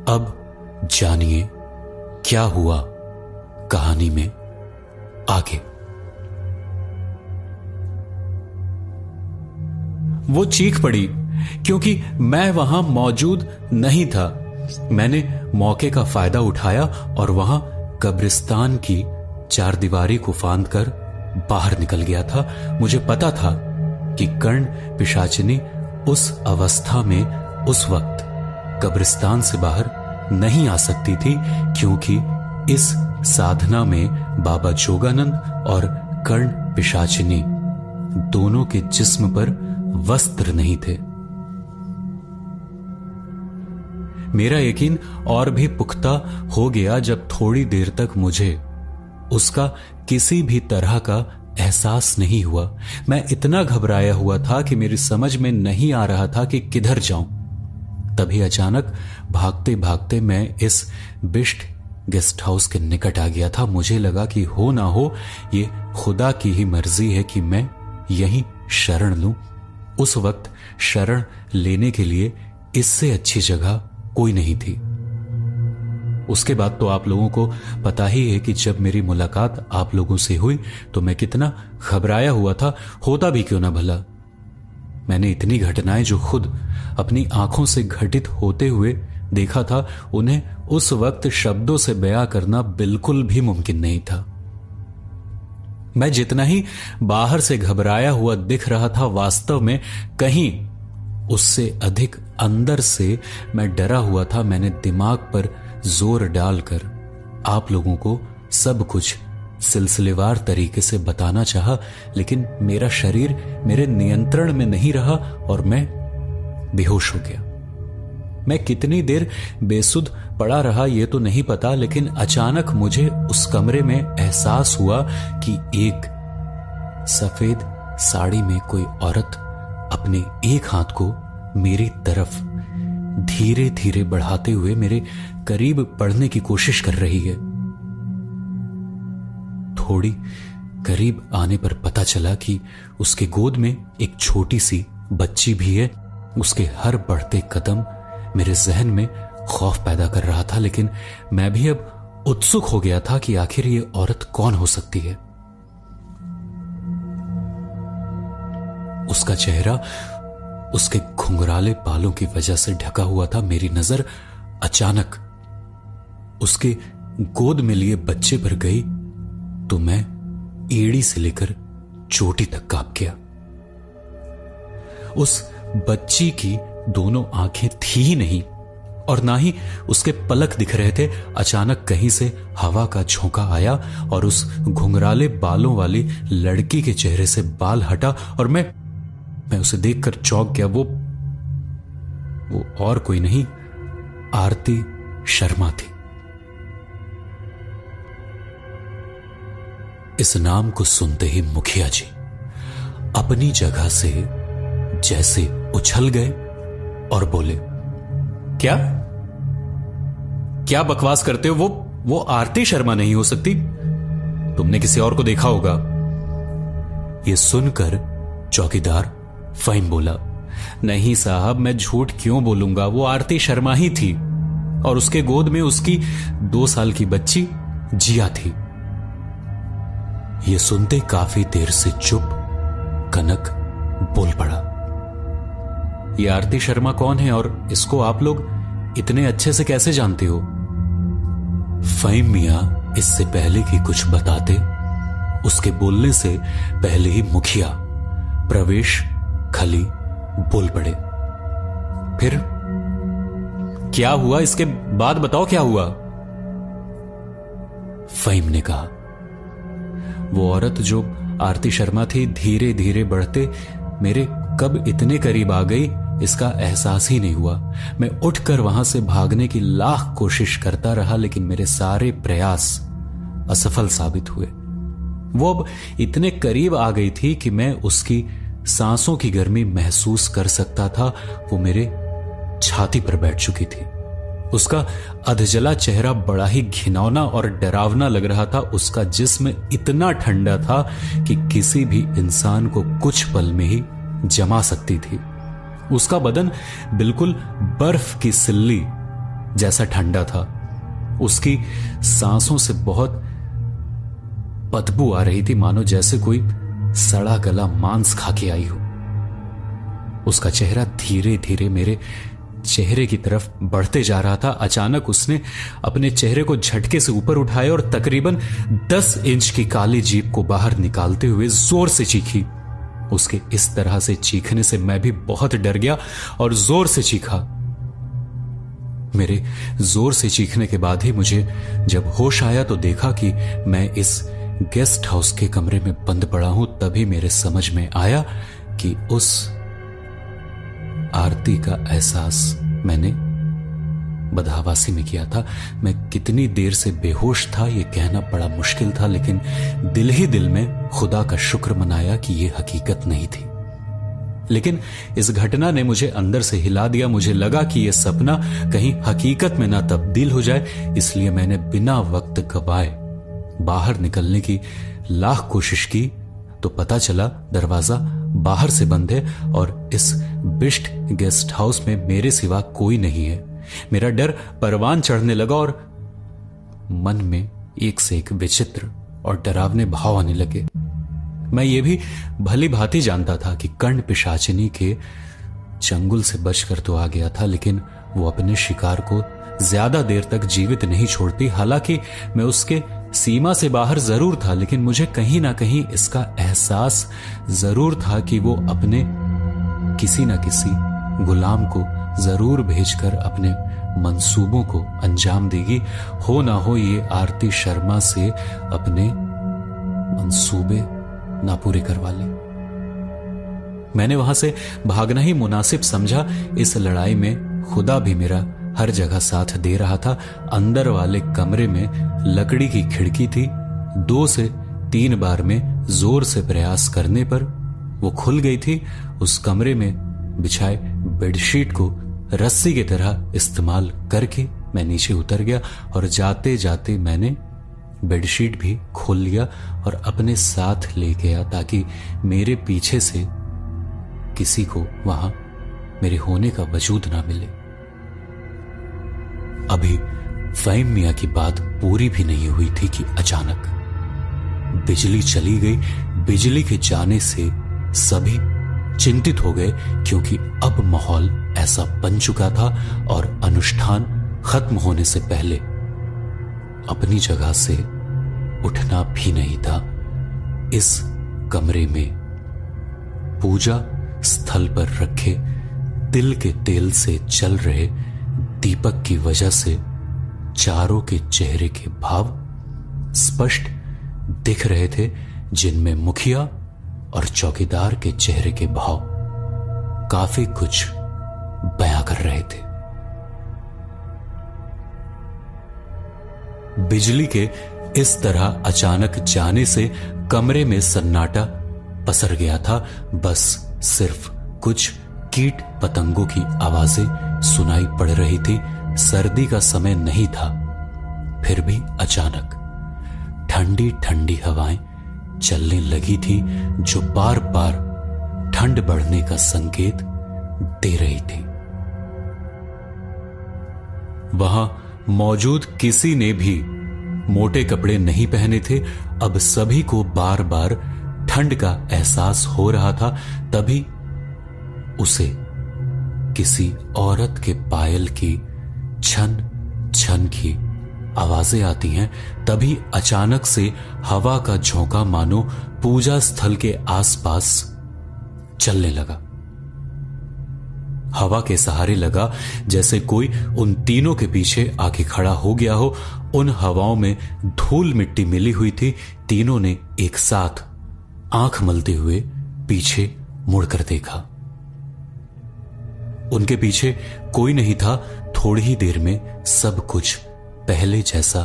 अब जानिए क्या हुआ कहानी में आगे। वो चीख पड़ी क्योंकि मैं वहां मौजूद नहीं था। मैंने मौके का फायदा उठाया और वहां कब्रिस्तान की चारदीवारी को फांद कर बाहर निकल गया था। मुझे पता था कि कर्ण पिशाचिनी उस अवस्था में उस वक्त कब्रिस्तान से बाहर नहीं आ सकती थी, क्योंकि इस साधना में बाबा जोगानंद और कर्ण पिशाचिनी दोनों के जिस्म पर वस्त्र नहीं थे। मेरा यकीन और भी पुख्ता हो गया जब थोड़ी देर तक मुझे उसका किसी भी तरह का एहसास नहीं हुआ। मैं इतना घबराया हुआ था कि मेरी समझ में नहीं आ रहा था कि किधर जाऊं। तभी अचानक भागते भागते मैं इस बिष्ट गेस्ट हाउस के निकट आ गया था। मुझे लगा कि हो ना हो ये खुदा की ही मर्जी है कि मैं यहीं शरण लूं। उस वक्त शरण लेने के लिए इससे अच्छी जगह कोई नहीं थी। उसके बाद तो आप लोगों को पता ही है कि जब मेरी मुलाकात आप लोगों से हुई तो मैं कितना घबराया हुआ था। होता भी क्यों ना भला। मैंने इतनी घटनाएं जो खुद अपनी आंखों से घटित होते हुए देखा था, उन्हें उस वक्त शब्दों से बयां करना बिल्कुल भी मुमकिन नहीं था। मैं जितना ही बाहर से घबराया हुआ दिख रहा था, वास्तव में कहीं उससे अधिक अंदर से मैं डरा हुआ था। मैंने दिमाग पर जोर डालकर आप लोगों को सब कुछ सिलसिलेवार तरीके से बताना चाहा, लेकिन मेरा शरीर मेरे नियंत्रण में नहीं रहा और मैं बेहोश हो गया। मैं कितनी देर बेसुध पड़ा रहा ये तो नहीं पता, लेकिन अचानक मुझे उस कमरे में एहसास हुआ कि एक सफेद साड़ी में कोई औरत अपने एक हाथ को मेरी तरफ धीरे धीरे बढ़ाते हुए मेरे करीब पड़ने की कोशिश कर रही है। थोड़ी करीब आने पर पता चला कि उसके गोद में एक छोटी सी बच्ची भी है। उसके हर बढ़ते कदम मेरे जहन में खौफ पैदा कर रहा था, लेकिन मैं भी अब उत्सुक हो गया था कि आखिर ये औरत कौन हो सकती है। उसका चेहरा उसके घुंघराले बालों की वजह से ढका हुआ था। मेरी नजर अचानक उसके गोद में लिए बच्चे पर गई तो मैं एड़ी से लेकर चोटी तक कांप गया। उस बच्ची की दोनों आंखें थी ही नहीं और ना ही उसके पलक दिख रहे थे। अचानक कहीं से हवा का झोंका आया और उस घुंघराले बालों वाली लड़की के चेहरे से बाल हटा और मैं उसे देखकर चौंक गया। वो और कोई नहीं, आरती शर्मा थी। इस नाम को सुनते ही मुखिया जी अपनी जगह से जैसे उछल गए और बोले, क्या क्या बकवास करते हो? वो आरती शर्मा नहीं हो सकती। तुमने किसी और को देखा होगा। यह सुनकर चौकीदार फहीम बोला, नहीं साहब, मैं झूठ क्यों बोलूंगा, वो आरती शर्मा ही थी और उसके गोद में उसकी 2 साल की बच्ची जिया थी। यह सुनते काफी देर से चुप कनक बोल पड़ा, ये आरती शर्मा कौन है और इसको आप लोग इतने अच्छे से कैसे जानते हो? फहीम मियां इससे पहले कि कुछ बताते, उसके बोलने से पहले ही मुखिया प्रवेश खली बोल पड़े। फिर क्या हुआ? इसके बाद बताओ क्या हुआ? फहीम ने कहा, वो औरत जो आरती शर्मा थी धीरे धीरे बढ़ते मेरे कब इतने करीब आ गई इसका एहसास ही नहीं हुआ। मैं उठकर वहां से भागने की लाख कोशिश करता रहा, लेकिन मेरे सारे प्रयास असफल साबित हुए। वो अब इतने करीब आ गई थी कि मैं उसकी सांसों की गर्मी महसूस कर सकता था। वो मेरे छाती पर बैठ चुकी थी। उसका अधजला चेहरा बड़ा ही घिनौना और डरावना लग रहा था। उसका जिस्म इतना ठंडा था कि किसी भी इंसान को कुछ पल में ही जमा सकती थी। उसका बदन बिल्कुल बर्फ की सिल्ली जैसा ठंडा था। उसकी सांसों से बहुत बदबू आ रही थी, मानो जैसे कोई सड़ा गला मांस खा के आई हो। उसका चेहरा धीरे धीरे मेरे चेहरे की तरफ बढ़ते जा रहा था। अचानक उसने अपने चेहरे को झटके से ऊपर उठाया और तकरीबन 10 इंच की काली जीभ को बाहर निकालते हुए जोर से चीखी। उसके इस तरह से चीखने से मैं भी बहुत डर गया और जोर से चीखा। मेरे जोर से चीखने के बाद ही मुझे जब होश आया तो देखा कि मैं इस गेस्ट हाउस के कमरे में बंद पड़ा हूं। तभी मेरे समझ में आया कि उस आरती का एहसास मैंने बदहवासी में किया था। मैं कितनी देर से बेहोश था यह कहना बड़ा मुश्किल था, लेकिन दिल ही दिल में खुदा का शुक्र मनाया कि यह हकीकत नहीं थी। लेकिन इस घटना ने मुझे अंदर से हिला दिया। मुझे लगा कि यह सपना कहीं हकीकत में ना तब्दील हो जाए, इसलिए मैंने बिना वक्त गवाए बाहर निकलने की लाख कोशिश की तो पता चला दरवाजा बाहर से बंद है और इस बिष्ट गेस्ट हाउस में मेरे सिवा कोई नहीं है। मेरा डर परवान चढ़ने लगा और मन में एक से एक विचित्र और डरावने भाव आने लगे। मैं ये भी भली भांति जानता था कि कर्ण पिशाचिनी के चंगुल से बचकर तो आ गया था, लेकिन वो अपने शिकार को ज्यादा देर तक जीवित नहीं छोड़ती। हालांकि मैं उसके सीमा से बाहर जरूर था, लेकिन मुझे कहीं ना कहीं इसका एहसास जरूर था कि वो अपने किसी न किसी गुलाम को जरूर भेजकर अपने मंसूबों को अंजाम देगी। हो ना हो ये आरती शर्मा से अपने मंसूबे ना पूरे करवा ले। मैंने वहां से भागना ही मुनासिब समझा। इस लड़ाई में खुदा भी मेरा हर जगह साथ दे रहा था। अंदर वाले कमरे में लकड़ी की खिड़की थी। 2 से 3 बार में जोर से प्रयास करने पर वो खुल गई थी। उस कमरे में बिछाए बेडशीट को रस्सी की तरह इस्तेमाल करके मैं नीचे उतर गया और जाते जाते मैंने बेडशीट भी खोल लिया और अपने साथ ले गया ताकि मेरे पीछे से किसी को वहां मेरे होने का वजूद ना मिले। अभी फहीम मियां की बात पूरी भी नहीं हुई थी कि अचानक बिजली चली गई। बिजली के जाने से सभी चिंतित हो गए, क्योंकि अब माहौल ऐसा बन चुका था और अनुष्ठान खत्म होने से पहले अपनी जगह से उठना भी नहीं था। इस कमरे में पूजा स्थल पर रखे तिल के तेल से जल रहे दीपक की वजह से चारों के चेहरे के भाव स्पष्ट दिख रहे थे, जिनमें मुखिया और चौकीदार के चेहरे के भाव काफी कुछ बयां कर रहे थे। बिजली के इस तरह अचानक जाने से कमरे में सन्नाटा पसर गया था। बस सिर्फ कुछ कीट पतंगों की आवाजें सुनाई पड़ रही थी। सर्दी का समय नहीं था, फिर भी अचानक ठंडी ठंडी हवाएं चलने लगी थी, जो बार बार ठंड बढ़ने का संकेत दे रही थी। वहां मौजूद किसी ने भी मोटे कपड़े नहीं पहने थे। अब सभी को बार बार ठंड का एहसास हो रहा था। तभी उसे किसी औरत के पायल की छन छन की आवाजें आती हैं। तभी अचानक से हवा का झोंका मानो पूजा स्थल के आसपास चलने लगा। हवा के सहारे लगा जैसे कोई उन तीनों के पीछे आके खड़ा हो गया हो। उन हवाओं में धूल मिट्टी मिली हुई थी। तीनों ने एक साथ आंख मलते हुए पीछे मुड़कर देखा। उनके पीछे कोई नहीं था। थोड़ी ही देर में सब कुछ पहले जैसा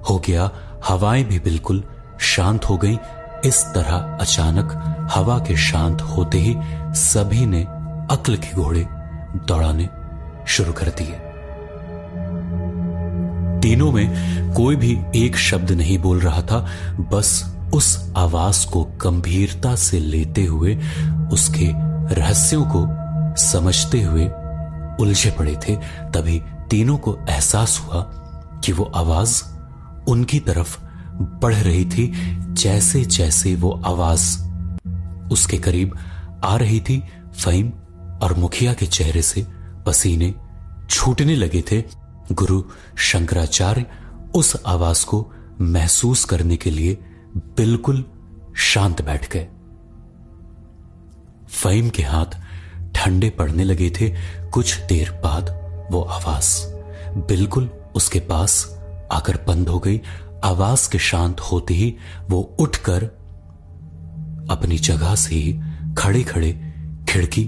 हो गया। हवाएं भी बिल्कुल शांत हो गईं। इस तरह अचानक हवा के शांत होते ही सभी ने अक्ल के घोड़े दौड़ाने शुरू कर दिए। तीनों में कोई भी एक शब्द नहीं बोल रहा था, बस उस आवाज को गंभीरता से लेते हुए, उसके रहस्यों को समझते हुए उलझे पड़े थे। तभी तीनों को एहसास हुआ कि वो आवाज उनकी तरफ बढ़ रही थी। जैसे जैसे वो आवाज उसके करीब आ रही थी, फहीम और मुखिया के चेहरे से पसीने छूटने लगे थे। गुरु शंकराचार्य उस आवाज को महसूस करने के लिए बिल्कुल शांत बैठ गए। फहीम के हाथ ठंडे पड़ने लगे थे। कुछ देर बाद वो आवाज बिल्कुल उसके पास आकर बंद हो गई। आवाज के शांत होते ही वो उठकर अपनी जगह से ही खड़े खड़े खिड़की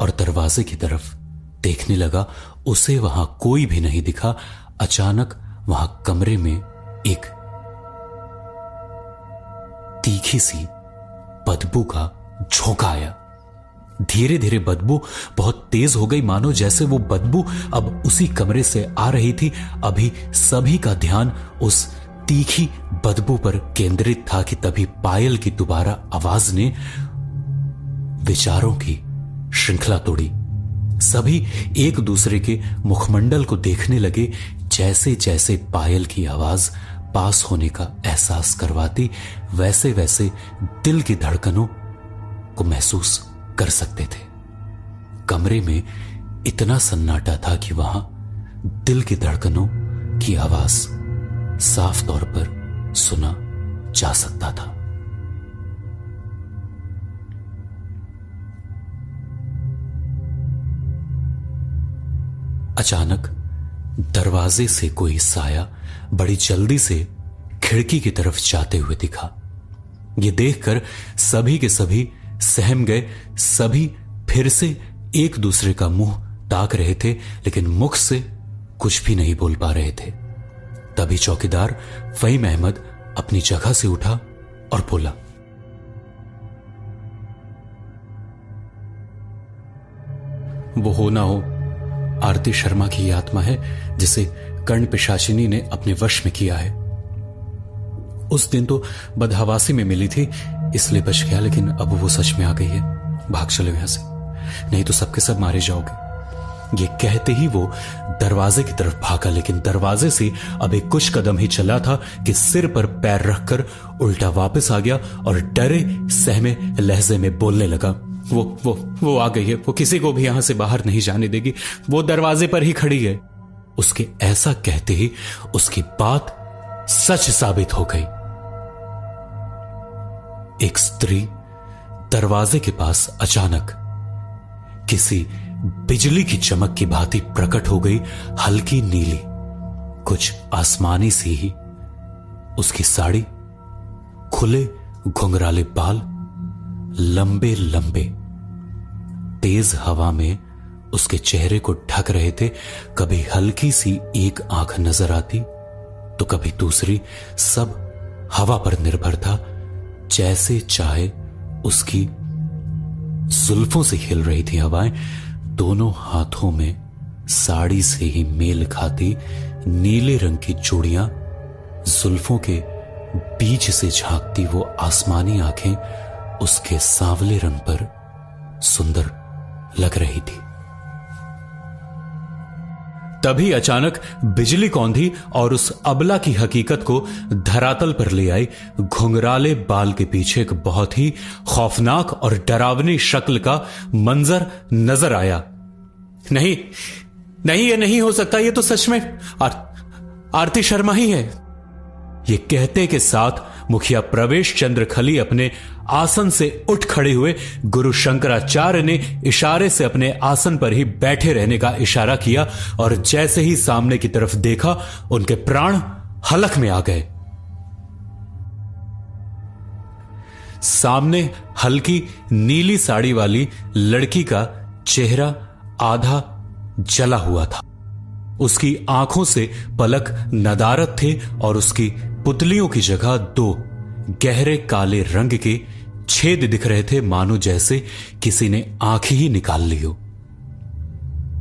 और दरवाजे की तरफ देखने लगा। उसे वहां कोई भी नहीं दिखा। अचानक वहां कमरे में एक तीखी सी बदबू का झोंका आया। धीरे धीरे बदबू बहुत तेज हो गई, मानो जैसे वो बदबू अब उसी कमरे से आ रही थी। अभी सभी का ध्यान उस तीखी बदबू पर केंद्रित था कि तभी पायल की दोबारा आवाज ने विचारों की श्रृंखला तोड़ी। सभी एक दूसरे के मुखमंडल को देखने लगे। जैसे जैसे पायल की आवाज पास होने का एहसास करवाती, वैसे वैसे दिल की धड़कनों को महसूस कर सकते थे। कमरे में इतना सन्नाटा था कि वहां दिल की धड़कनों की आवाज साफ तौर पर सुना जा सकता था। अचानक दरवाजे से कोई साया बड़ी जल्दी से खिड़की की तरफ जाते हुए दिखा। यह देखकर सभी के सभी सहम गए। सभी फिर से एक दूसरे का मुंह ताक रहे थे, लेकिन मुख से कुछ भी नहीं बोल पा रहे थे। तभी चौकीदार फहीम अहमद अपनी जगह से उठा और बोला, वो हो ना हो आरती शर्मा की ये आत्मा है जिसे कर्ण पिशाचिनी ने अपने वश में किया है। उस दिन तो बदहवासी में मिली थी इसलिए बच गया, लेकिन अब वो सच में आ गई है। भाग चलो यहां से, नहीं तो सबके सब मारे जाओगे। ये कहते ही वो दरवाजे की तरफ भागा, लेकिन दरवाजे से अब एक कुछ कदम ही चला था कि सिर पर पैर रखकर उल्टा वापस आ गया और डरे सहमे लहजे में बोलने लगा, वो आ गई है। वो किसी को भी यहां से बाहर नहीं जाने देगी। वो दरवाजे पर ही खड़ी है। उसके ऐसा कहते ही उसकी बात सच साबित हो गई। एक स्त्री दरवाजे के पास अचानक किसी बिजली की चमक की भांति प्रकट हो गई। हल्की नीली, कुछ आसमानी सी ही उसकी साड़ी, खुले घुंघराले बाल, लंबे लंबे तेज हवा में उसके चेहरे को ढक रहे थे। कभी हल्की सी एक आंख नजर आती तो कभी दूसरी। सब हवा पर निर्भर था। जैसे चाहे उसकी जुल्फों से हिल रही थी हवाएं। दोनों हाथों में साड़ी से ही मेल खाती नीले रंग की चूड़ियां, जुल्फों के बीच से झांकती वो आसमानी आंखें उसके सांवले रंग पर सुंदर लग रही थी। तभी अचानक बिजली कौंधी और उस अबला की हकीकत को धरातल पर ले आई। घुंघराले बाल के पीछे एक बहुत ही खौफनाक और डरावनी शक्ल का मंजर नजर आया। नहीं, ये नहीं हो सकता। ये तो सच में आरती शर्मा ही है। ये कहते के साथ मुखिया प्रवेश चंद्र खली अपने आसन से उठ खड़े हुए। गुरु शंकराचार्य ने इशारे से अपने आसन पर ही बैठे रहने का इशारा किया और जैसे ही सामने की तरफ देखा, उनके प्राण हलक में आ गए। सामने हल्की नीली साड़ी वाली लड़की का चेहरा आधा जला हुआ था। उसकी आंखों से पलक नदारत थे और उसकी पुतलियों की जगह दो गहरे काले रंग के छेद दिख रहे थे, मानो जैसे किसी ने आंख ही निकाल ली हो।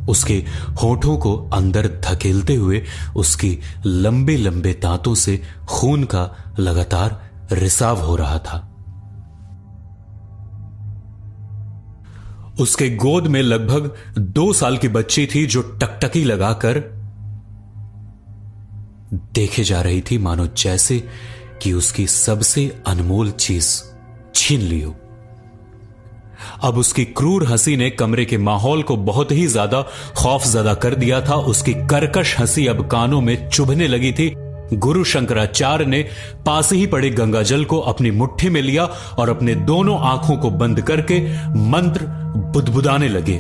उसके होठों को अंदर धकेलते हुए उसकी लंबे लंबे दांतों से खून का लगातार रिसाव हो रहा था। उसके गोद में लगभग 2 साल की बच्ची थी जो टकटकी लगाकर देखे जा रही थी, मानो जैसे कि उसकी सबसे अनमोल चीज छीन ली हो। अब उसकी क्रूर हंसी ने कमरे के माहौल को बहुत ही ज्यादा खौफजदा कर दिया था। उसकी कर्कश हंसी अब कानों में चुभने लगी थी। गुरु शंकराचार्य ने पास ही पड़े गंगाजल को अपनी मुट्ठी में लिया और अपने दोनों आंखों को बंद करके मंत्र बुदबुदाने लगे।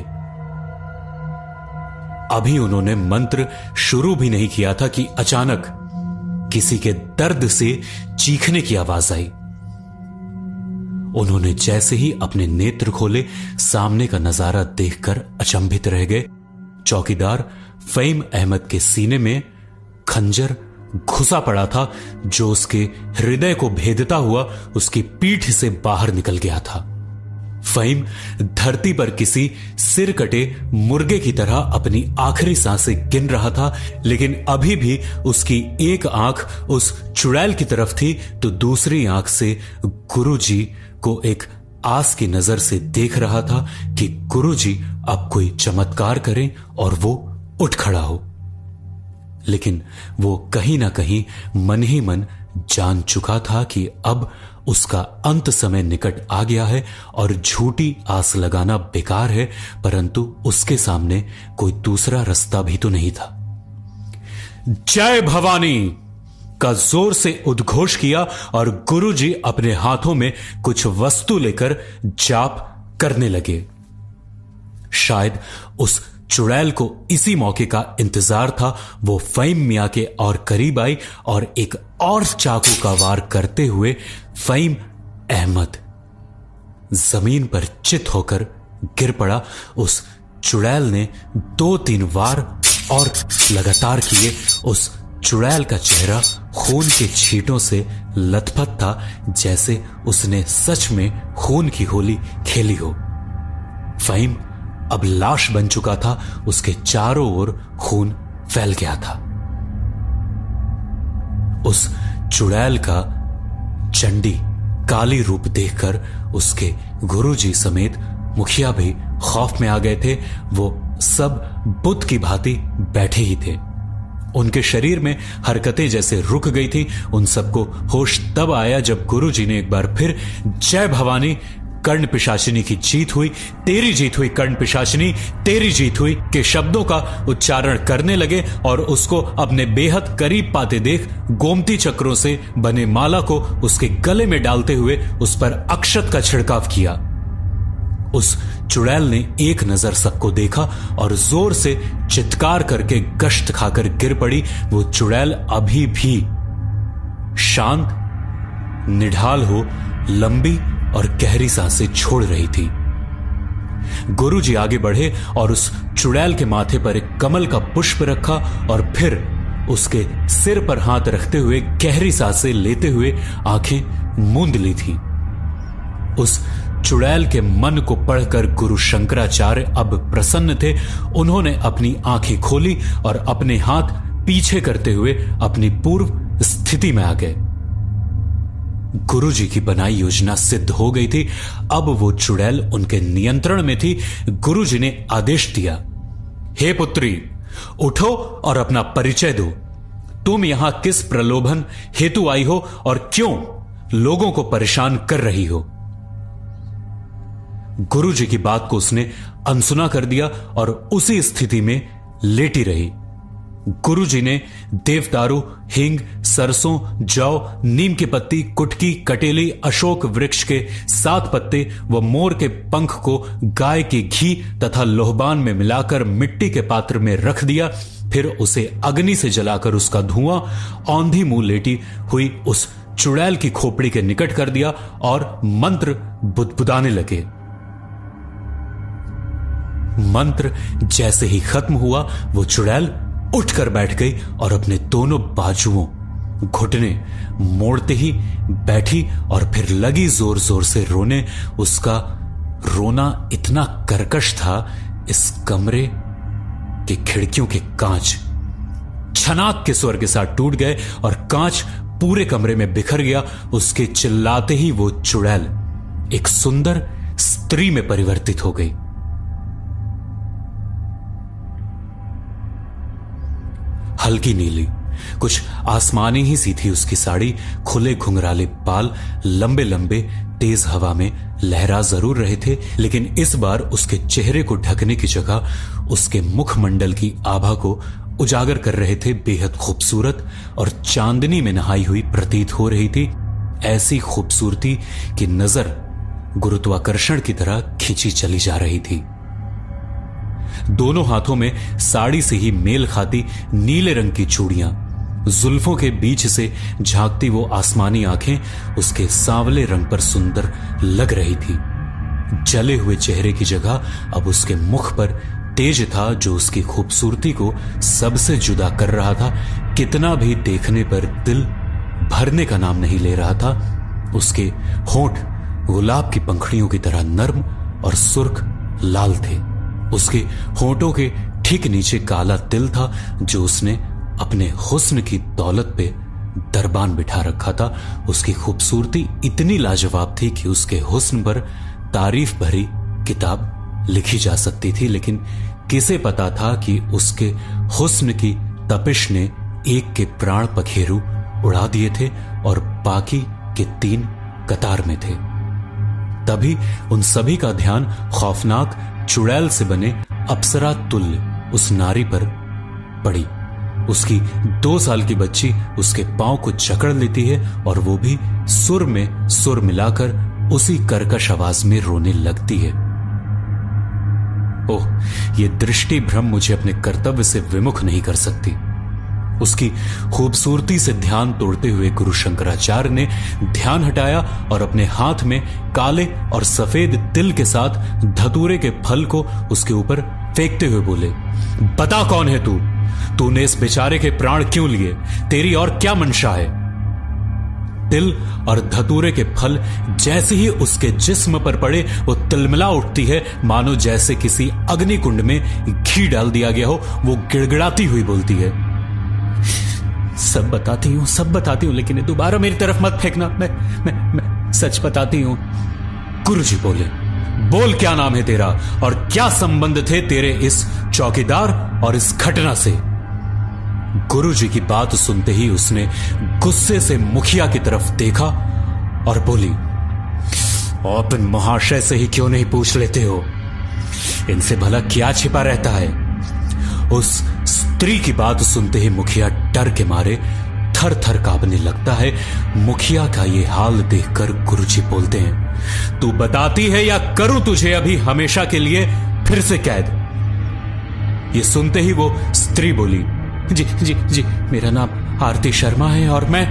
अभी उन्होंने मंत्र शुरू भी नहीं किया था कि अचानक किसी के दर्द से चीखने की आवाज आई। उन्होंने जैसे ही अपने नेत्र खोले, सामने का नजारा देखकर अचंभित रह गए। चौकीदार फहीम अहमद के सीने में खंजर घुसा पड़ा था, जो उसके हृदय को भेदता हुआ उसकी पीठ से बाहर निकल गया था। फहीम धरती पर किसी सिर कटे मुर्गे की तरह अपनी आखिरी सांसें गिन रहा था, लेकिन अभी भी उसकी एक आंख उस चुड़ैल की तरफ थी तो दूसरी आंख से गुरुजी को एक आस की नजर से देख रहा था कि गुरुजी अब कोई चमत्कार करें और वो उठ खड़ा हो। लेकिन वो कहीं ना कहीं मन ही मन जान चुका था कि अब उसका अंत समय निकट आ गया है और झूठी आस लगाना बेकार है, परंतु उसके सामने कोई दूसरा रास्ता भी तो नहीं था। जय भवानी का जोर से उद्घोष किया और गुरुजी अपने हाथों में कुछ वस्तु लेकर जाप करने लगे। शायद उस चुड़ैल को इसी मौके का इंतजार था। वो फहीम मियां के और करीब आई और एक और चाकू का वार करते हुए फहीम अहमद जमीन पर चित होकर गिर पड़ा। उस चुड़ैल ने 2-3 वार और लगातार किए। उस चुड़ैल का चेहरा खून के छींटों से लथपथ था, जैसे उसने सच में खून की होली खेली हो। फहीम अब लाश बन चुका था, उसके चारों ओर खून फैल गया था। उस चुड़ैल का चंडी काली रूप देखकर उसके गुरुजी समेत मुखिया भी खौफ में आ गए थे। वो सब बुत की भांति बैठे ही थे। उनके शरीर में हरकतें जैसे रुक गई थी। उन सबको होश तब आया जब गुरुजी ने एक बार फिर जय भवानी, कर्ण पिशाचिनी की जीत हुई, तेरी जीत हुई कर्ण पिशाचिनी, तेरी जीत हुई के शब्दों का उच्चारण करने लगे और उसको अपने बेहद करीब पाते देख गोमती चक्रों से बने माला को उसके गले में डालते हुए उस पर अक्षत का छिड़काव किया। उस चुड़ैल ने एक नजर सबको देखा और जोर से चित्कार करके गश्त खाकर गिर पड़ी। वो चुड़ैल अभी भी शांत, निढाल हो लंबी और गहरी सांसें छोड़ रही थी। गुरुजी आगे बढ़े और उस चुड़ैल के माथे पर एक कमल का पुष्प रखा और फिर उसके सिर पर हाथ रखते हुए गहरी सांसें लेते हुए आंखें मूंद ली थी। उस चुड़ैल के मन को पढ़कर गुरु शंकराचार्य अब प्रसन्न थे। उन्होंने अपनी आंखें खोली और अपने हाथ पीछे करते हुए अपनी पूर्व स्थिति में आ गए। गुरुजी की बनाई योजना सिद्ध हो गई थी। अब वो चुड़ैल उनके नियंत्रण में थी। गुरुजी ने आदेश दिया, हे पुत्री, उठो और अपना परिचय दो। तुम यहां किस प्रलोभन हेतु आई हो और क्यों लोगों को परेशान कर रही हो? गुरुजी की बात को उसने अनसुना कर दिया और उसी स्थिति में लेटी रही। गुरुजी ने देवदारू, हींग, सरसों, जौ, नीम की पत्ती, कुटकी, कटेली, अशोक वृक्ष के 7 पत्ते व मोर के पंख को गाय के घी तथा लोहबान में मिलाकर मिट्टी के पात्र में रख दिया। फिर उसे अग्नि से जलाकर उसका धुआं औंधी मुंह लेटी हुई उस चुड़ैल की खोपड़ी के निकट कर दिया और मंत्र बुदबुदाने लगे। मंत्र जैसे ही खत्म हुआ, वो चुड़ैल उठकर बैठ गई और अपने दोनों बाजुओं घुटने मोड़ते ही बैठी और फिर लगी जोर जोर से रोने। उसका रोना इतना कर्कश था, इस कमरे के खिड़कियों के कांच छनाक के स्वर के साथ टूट गए और कांच पूरे कमरे में बिखर गया। उसके चिल्लाते ही वो चुड़ैल एक सुंदर स्त्री में परिवर्तित हो गई। हल्की नीली, कुछ आसमानी ही सी थी उसकी साड़ी, खुले घुंघराले बाल लंबे लंबे तेज हवा में लहरा जरूर रहे थे, लेकिन इस बार उसके चेहरे को ढकने की जगह उसके मुखमंडल की आभा को उजागर कर रहे थे बेहद खूबसूरत और चांदनी में नहाई हुई प्रतीत हो रही थी। ऐसी खूबसूरती कि नजर गुरुत्वाकर्षण की तरह खींची चली जा रही थी। दोनों हाथों में साड़ी से ही मेल खाती नीले रंग की चूड़ियां, जुल्फों के बीच से झांकती वो आसमानी आंखें उसके सांवले रंग पर सुंदर लग रही थी। जले हुए चेहरे की जगह अब उसके मुख पर तेज था जो उसकी खूबसूरती को सबसे जुदा कर रहा था। कितना भी देखने पर दिल भरने का नाम नहीं ले रहा था। उसके होंठ गुलाब की पंखड़ियों की तरह नर्म और सुर्ख लाल थे। उसके होंठों के ठीक नीचे काला तिल था जो उसने अपने हुस्न की दौलत पे दरबान बिठा रखा था। उसकी खूबसूरती इतनी लाजवाब थी कि उसके हुस्न पर तारीफ भरी किताब लिखी जा सकती थी, लेकिन किसे पता था कि उसके हुस्न की तपिश ने एक के प्राण पखेरु उड़ा दिए थे और बाकी के 3 कतार में थे। तभी उन सभी का ध्यान खौफनाक चुड़ैल से बने अप्सरा तुल्य उस नारी पर पड़ी। उसकी 2 साल की बच्ची उसके पांव को जकड़ लेती है और वो भी सुर में सुर मिलाकर उसी कर्कश आवाज में रोने लगती है। ओह, ये दृष्टि भ्रम मुझे अपने कर्तव्य से विमुख नहीं कर सकती। उसकी खूबसूरती से ध्यान तोड़ते हुए गुरु शंकराचार्य ने ध्यान हटाया और अपने हाथ में काले और सफेद तिल के साथ धतूरे के फल को उसके ऊपर फेंकते हुए बोले, बता कौन है तू? तूने इस बेचारे के प्राण क्यों लिए? तेरी और क्या मंशा है? तिल और धतूरे के फल जैसे ही उसके जिस्म पर पड़े वो तिलमिला उठती है, मानो जैसे किसी अग्निकुंड में घी डाल दिया गया हो। वो गिड़गिड़ाती हुई बोलती है, सब बताती हूं, लेकिन दोबारा मेरी तरफ मत फेंकना। मैं सच बताती हूं। गुरुजी बोले, बोल क्या नाम है तेरा और क्या संबंध थे तेरे इस चौकीदार और इस घटना से? गुरुजी की बात सुनते ही उसने गुस्से से मुखिया की तरफ देखा और बोली, अपन महाशय से ही क्यों नहीं पूछ लेते हो? इनसे भला क्या छिपा रहता है? उस स्त्री की बात सुनते ही मुखिया डर के मारे थर थर कांपने लगता है। मुखिया का ये हाल देखकर गुरुजी बोलते हैं, तू बताती है या करूं तुझे अभी हमेशा के लिए फिर से कैद? ये सुनते ही वो स्त्री बोली, जी, मेरा नाम आरती शर्मा है और मैं।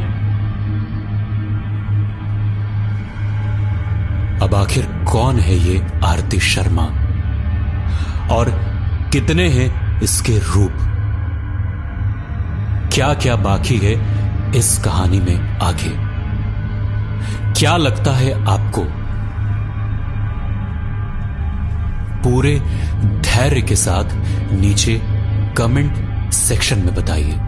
अब आखिर कौन है ये आरती शर्मा और कितने हैं इसके रूप? क्या क्या बाकी है इस कहानी में आगे? क्या लगता है आपको? पूरे धैर्य के साथ नीचे कमेंट सेक्शन में बताइए।